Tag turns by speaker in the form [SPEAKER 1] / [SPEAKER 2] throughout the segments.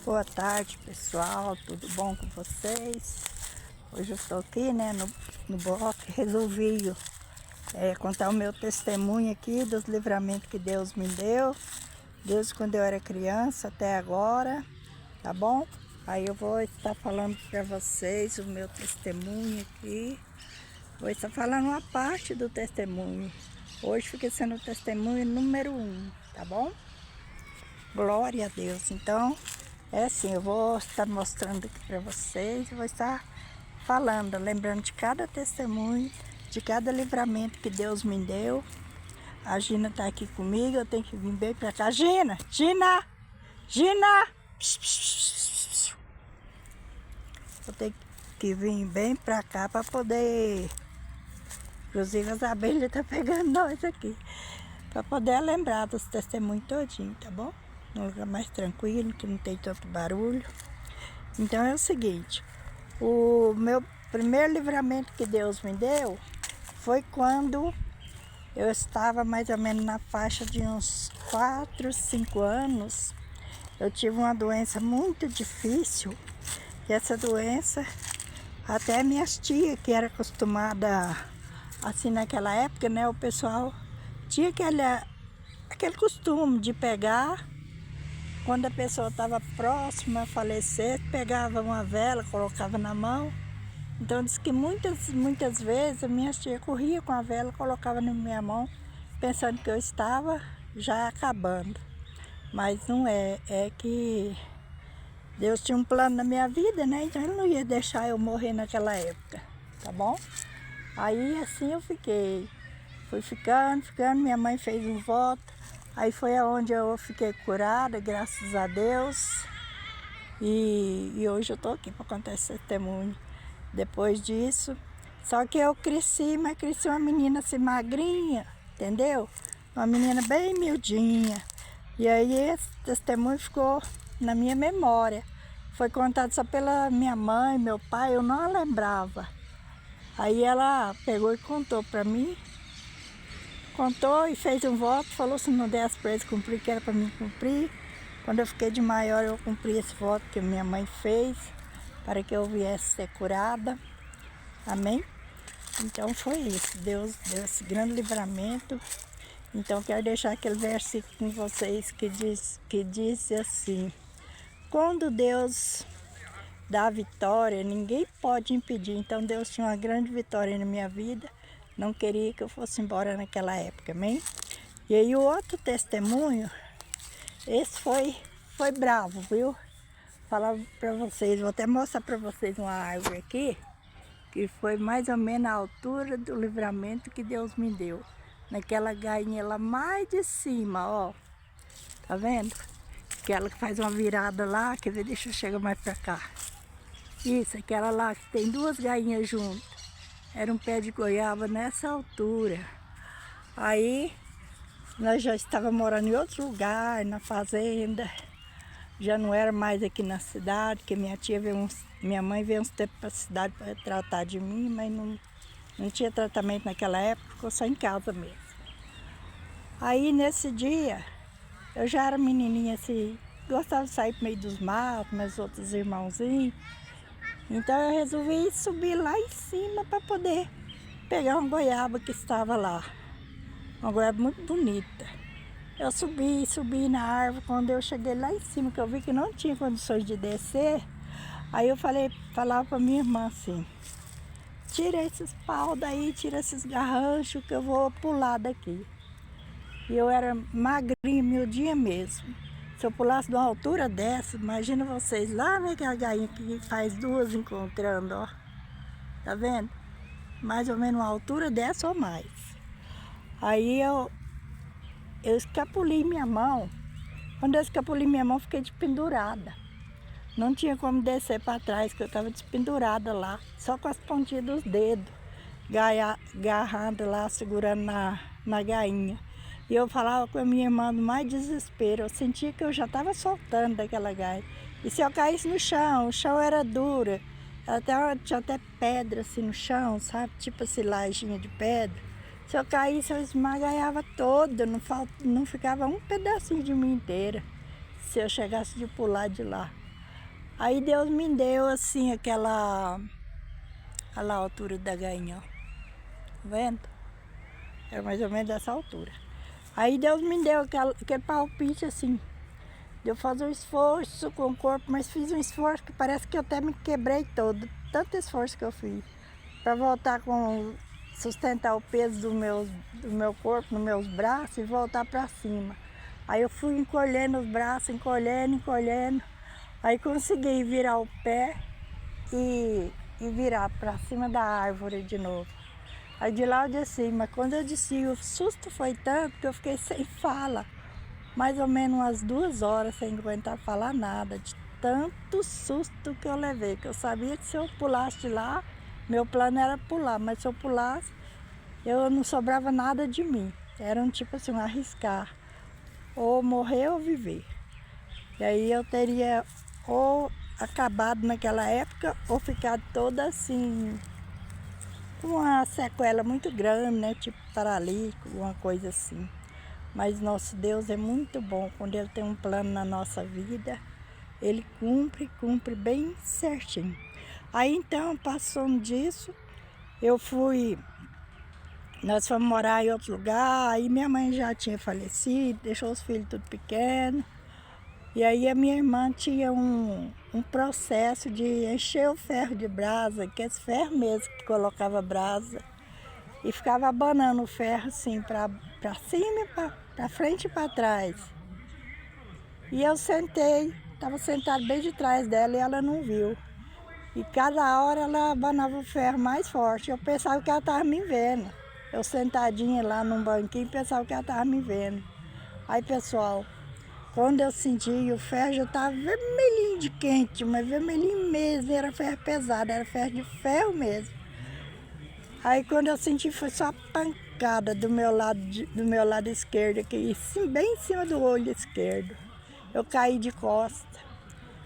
[SPEAKER 1] Boa tarde, pessoal, tudo bom com vocês? Hoje eu estou aqui, né, no bloco, resolvi contar o meu testemunho aqui dos livramentos que Deus me deu, desde quando eu era criança até agora, tá bom? Aí eu vou estar falando para vocês o meu testemunho aqui, vou estar falando uma parte do testemunho. Hoje fica sendo o testemunho número 1, tá bom? Glória a Deus. Então, é assim, eu vou estar mostrando aqui para vocês, vou estar falando, lembrando de cada testemunho, de cada livramento que Deus me deu. A Gina está aqui comigo, eu tenho que vir bem para cá. Gina! Eu tenho que vir bem para cá para poder... Inclusive as abelhas estão pegando nós aqui. Para poder lembrar dos testemunhos todinho, tá bom? Num lugar mais tranquilo, que não tem tanto barulho. Então é o seguinte, o meu primeiro livramento que Deus me deu foi quando eu estava mais ou menos na faixa de uns 4, 5 anos. Eu tive uma doença muito difícil, e essa doença, até minhas tias, que era acostumada assim naquela época, né, o pessoal tinha aquele costume de pegar, quando a pessoa estava próxima a falecer, pegava uma vela, colocava na mão. Então diz que muitas vezes a minha tia corria com a vela, colocava na minha mão, pensando que eu estava já acabando. Mas não é, é que Deus tinha um plano na minha vida, né? Então Ele não ia deixar eu morrer naquela época, tá bom? Aí assim eu fiquei, fui ficando, minha mãe fez um voto. Aí foi aonde eu fiquei curada, graças a Deus. E hoje eu estou aqui para contar esse testemunho. Depois disso, só que eu cresci, mas cresci uma menina assim magrinha, entendeu? Uma menina bem miudinha. E aí esse testemunho ficou na minha memória. Foi contado só pela minha mãe, meu pai, eu não a lembrava. Aí ela pegou e contou para mim. Contou e fez um voto, falou se não desse para eles cumprir, que era para mim cumprir. Quando eu fiquei de maior, eu cumpri esse voto que minha mãe fez, para que eu viesse ser curada. Amém? Então foi isso, Deus deu esse grande livramento. Então quero deixar aquele versículo com vocês que diz assim: quando Deus dá vitória, ninguém pode impedir. Então Deus tinha uma grande vitória na minha vida. Não queria que eu fosse embora naquela época, amém? E aí o outro testemunho, esse foi bravo, viu? Falar para vocês, vou até mostrar para vocês uma árvore aqui, que foi mais ou menos a altura do livramento que Deus me deu. Naquela gainha lá mais de cima, ó. Tá vendo? Aquela que faz uma virada lá, quer ver? Deixa eu chegar mais para cá. Isso, aquela lá que tem duas gainhas juntas. Era um pé de goiaba nessa altura. Aí, nós já estávamos morando em outro lugar, na fazenda. Já não era mais aqui na cidade, porque minha mãe veio uns tempos para a cidade para tratar de mim, mas não tinha tratamento naquela época, ficou só em casa mesmo. Aí, nesse dia, eu já era menininha assim, gostava de sair para o meio dos matos, meus outros irmãozinhos. Então eu resolvi subir lá em cima para poder pegar uma goiaba que estava lá. Uma goiaba muito bonita. Eu subi na árvore. Quando eu cheguei lá em cima, que eu vi que não tinha condições de descer, aí eu falava para minha irmã assim: tira esses pau daí, tira esses garranchos que eu vou pular daqui. E eu era magrinha, miudinha mesmo. Se eu pulasse de uma altura dessa, imagina vocês lá naquela gainha que faz duas encontrando, ó. Tá vendo? Mais ou menos uma altura dessa ou mais. Aí eu escapuli minha mão. Quando eu escapuli minha mão, fiquei despendurada. Não tinha como descer para trás, porque eu estava despendurada lá, só com as pontinhas dos dedos, agarrando lá, segurando na gainha. E eu falava com a minha irmã no mais desespero. Eu sentia que eu já estava soltando daquela gaia. E se eu caísse no chão, o chão era duro. Tinha até pedra assim no chão, sabe? Tipo assim, lajinha de pedra. Se eu caísse, eu esmagaiava toda, não ficava um pedacinho de mim inteira. Se eu chegasse de pular de lá. Aí Deus me deu assim aquela olha lá a altura da gainha, ó. Tá vendo? É mais ou menos dessa altura. Aí Deus me deu aquele palpite assim, de eu fazer um esforço com o corpo, mas fiz um esforço que parece que eu até me quebrei todo, tanto esforço que eu fiz, para voltar sustentar o peso do meu corpo, nos meus braços e voltar para cima. Aí eu fui encolhendo os braços, encolhendo, aí consegui virar o pé e virar para cima da árvore de novo. Aí de lá eu desci, mas quando eu desci o susto foi tanto que eu fiquei sem fala. Mais ou menos umas 2 horas sem aguentar falar nada, de tanto susto que eu levei, que eu sabia que se eu pulasse de lá, meu plano era pular, mas se eu pulasse, eu não sobrava nada de mim. Era um tipo assim, um arriscar, ou morrer ou viver. E aí eu teria ou acabado naquela época, ou ficado toda assim, com uma sequela muito grande, né? Tipo paralítico, uma coisa assim. Mas nosso Deus é muito bom. Quando Ele tem um plano na nossa vida, Ele cumpre bem certinho. Aí então, passando disso, nós fomos morar em outro lugar, aí minha mãe já tinha falecido, deixou os filhos tudo pequenos. E aí a minha irmã tinha um processo de encher o ferro de brasa, que é esse ferro mesmo que colocava brasa, e ficava abanando o ferro assim, para cima e para frente e para trás. E eu estava sentada bem de trás dela e ela não viu. E cada hora ela abanava o ferro mais forte. Eu pensava que ela estava me vendo. Eu sentadinha lá num banquinho, pensava que ela estava me vendo. Aí, pessoal, quando eu senti, o ferro já estava vermelhinho de quente, mas vermelhinho mesmo, era ferro pesado, era ferro de ferro mesmo. Aí quando eu senti, foi só a pancada do do meu lado esquerdo, aqui, bem em cima do olho esquerdo. Eu caí de costa,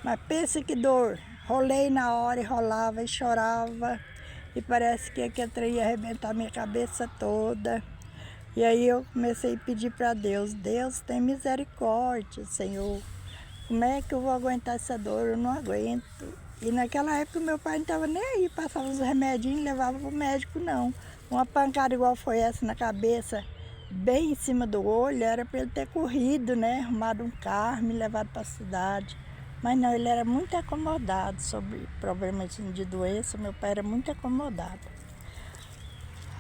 [SPEAKER 1] mas pensa que dor. Rolei na hora e rolava e chorava. E parece que aquele trem ia arrebentar minha cabeça toda. E aí eu comecei a pedir para Deus, Deus tem misericórdia, Senhor. Como é que eu vou aguentar essa dor? Eu não aguento. E naquela época meu pai não estava nem aí, passava os remedinhos e levava para o médico, não. Uma pancada igual foi essa na cabeça, bem em cima do olho, era para ele ter corrido, né? Arrumado um carro, me levado para a cidade. Mas não, ele era muito acomodado sobre problemas de doença, meu pai era muito acomodado.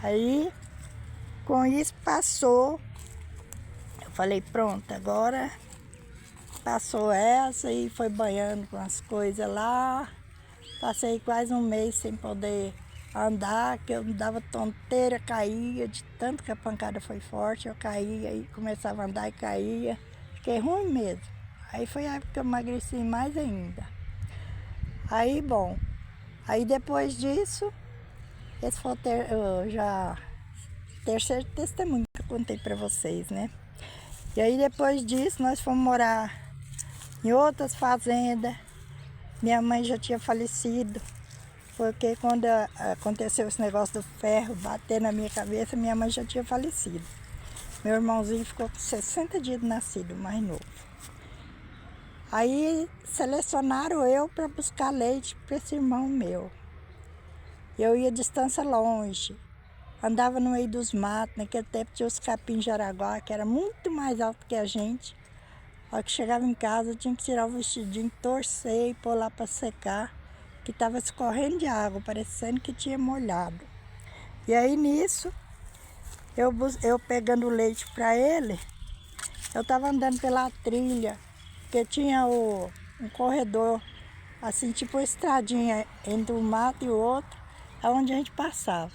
[SPEAKER 1] Aí, com isso passou, eu falei, pronto, agora passou essa e foi banhando com as coisas lá. Passei quase um mês sem poder andar, que eu me dava tonteira, caía, de tanto que a pancada foi forte, eu caía e começava a andar e caía. Fiquei ruim mesmo. Aí foi a época que eu emagreci mais ainda. Aí, bom, aí depois disso, esse foi terceiro testemunho que eu contei para vocês, né? E aí depois disso nós fomos morar em outras fazendas. Minha mãe já tinha falecido, porque quando aconteceu esse negócio do ferro bater na minha cabeça, minha mãe já tinha falecido. Meu irmãozinho ficou com 60 dias de nascido, mais novo. Aí selecionaram eu para buscar leite para esse irmão meu. Eu ia distância longe, andava no meio dos matos, naquele tempo tinha os capim de Araguá, que era muito mais alto que a gente. A hora que chegava em casa, eu tinha que tirar o vestidinho, torcer e pôr lá para secar, que estava escorrendo de água, parecendo que tinha molhado. E aí nisso, eu pegando o leite para ele, eu estava andando pela trilha, porque tinha um corredor, assim, tipo uma estradinha entre um mato e o outro, onde a gente passava.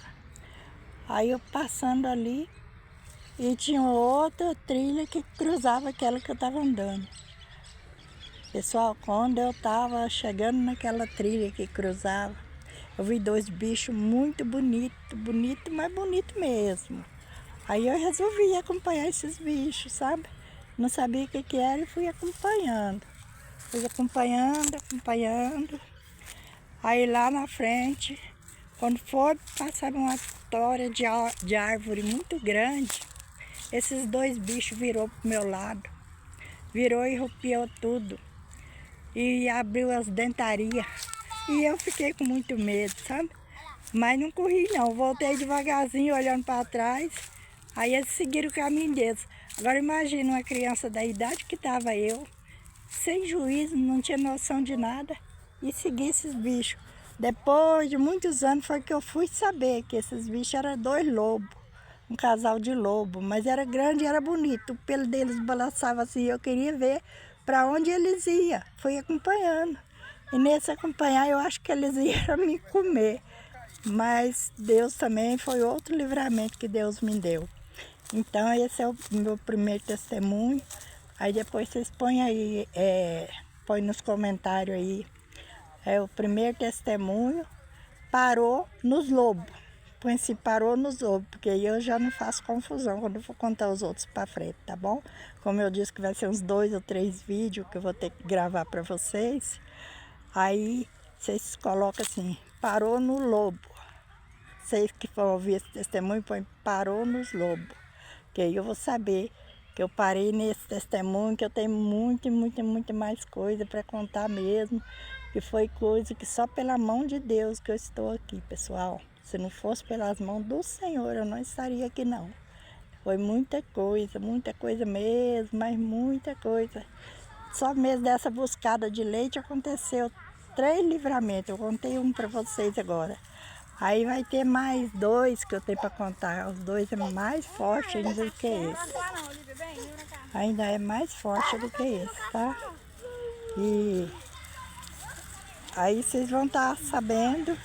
[SPEAKER 1] Aí eu passando ali, e tinha outra trilha que cruzava aquela que eu estava andando. Pessoal, quando eu estava chegando naquela trilha que cruzava, eu vi 2 bichos muito bonitos, mas bonito mesmo. Aí eu resolvi acompanhar esses bichos, sabe? Não sabia o que era e fui acompanhando. Fui acompanhando. Aí lá na frente, quando foi passar uma tora de árvore muito grande, esses 2 bichos virou pro meu lado. Virou e rupiou tudo. e abriu as dentarias. E eu fiquei com muito medo, sabe? Mas não corri não, voltei devagarzinho olhando para trás. Aí eles seguiram o caminho deles. Agora imagina uma criança da idade que estava eu, sem juízo, não tinha noção de nada, e seguir esses bichos. Depois de muitos anos foi que eu fui saber que esses bichos eram 2 lobos, um casal de lobo, mas era grande e era bonito. O pelo deles balançava assim, eu queria ver para onde eles iam. Fui acompanhando. E nesse acompanhar eu acho que eles iam me comer. Mas Deus também foi outro livramento que Deus me deu. Então esse é o meu primeiro testemunho. Aí depois vocês põem aí, põem nos comentários aí. É o primeiro testemunho, parou nos lobos. Põe assim, parou nos lobos, porque aí eu já não faço confusão quando eu for contar os outros para frente, tá bom? Como eu disse que vai ser uns 2 ou 3 vídeos que eu vou ter que gravar para vocês. Aí vocês colocam assim, parou no lobo. Vocês que for ouvir esse testemunho, põe parou nos lobos. Que aí eu vou saber que eu parei nesse testemunho, que eu tenho muita mais coisa para contar mesmo. E foi coisa que só pela mão de Deus que eu estou aqui, pessoal. Se não fosse pelas mãos do Senhor, eu não estaria aqui não. Foi muita coisa mesmo, mas muita coisa. Só mesmo dessa buscada de leite aconteceu 3 livramentos. Eu contei um para vocês agora. Aí vai ter mais 2 que eu tenho para contar. Os 2 é mais forte ainda do que esse. Ainda é mais forte do que esse, tá? E aí vocês vão estar sabendo.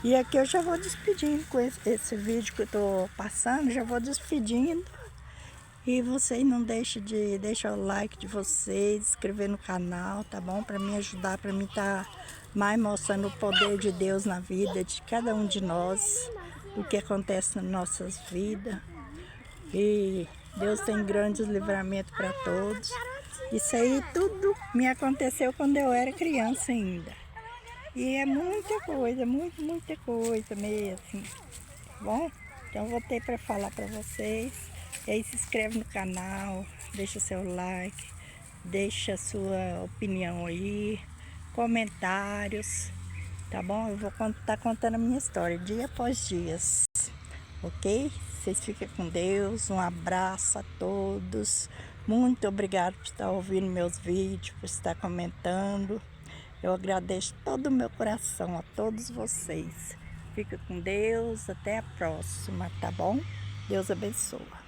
[SPEAKER 1] E aqui eu já vou despedindo com esse vídeo que eu tô passando. Já vou despedindo. E vocês não deixem de deixar o like de vocês, inscrever no canal, tá bom? Para me ajudar, para mim estar mais mostrando o poder de Deus na vida de cada um de nós, o que acontece nas nossas vidas. E Deus tem grandes livramentos para todos. Isso aí tudo me aconteceu quando eu era criança ainda. E é muita coisa, muita coisa mesmo, tá bom? Então eu vou ter para falar para vocês. E aí se inscreve no canal, deixa seu like, deixa sua opinião aí, comentários, tá bom? Eu vou estar contando a minha história dia após dia, ok? Vocês fiquem com Deus, um abraço a todos. Muito obrigado por estar ouvindo meus vídeos, por estar comentando. Eu agradeço todo o meu coração a todos vocês. Fica com Deus, até a próxima, tá bom? Deus abençoe.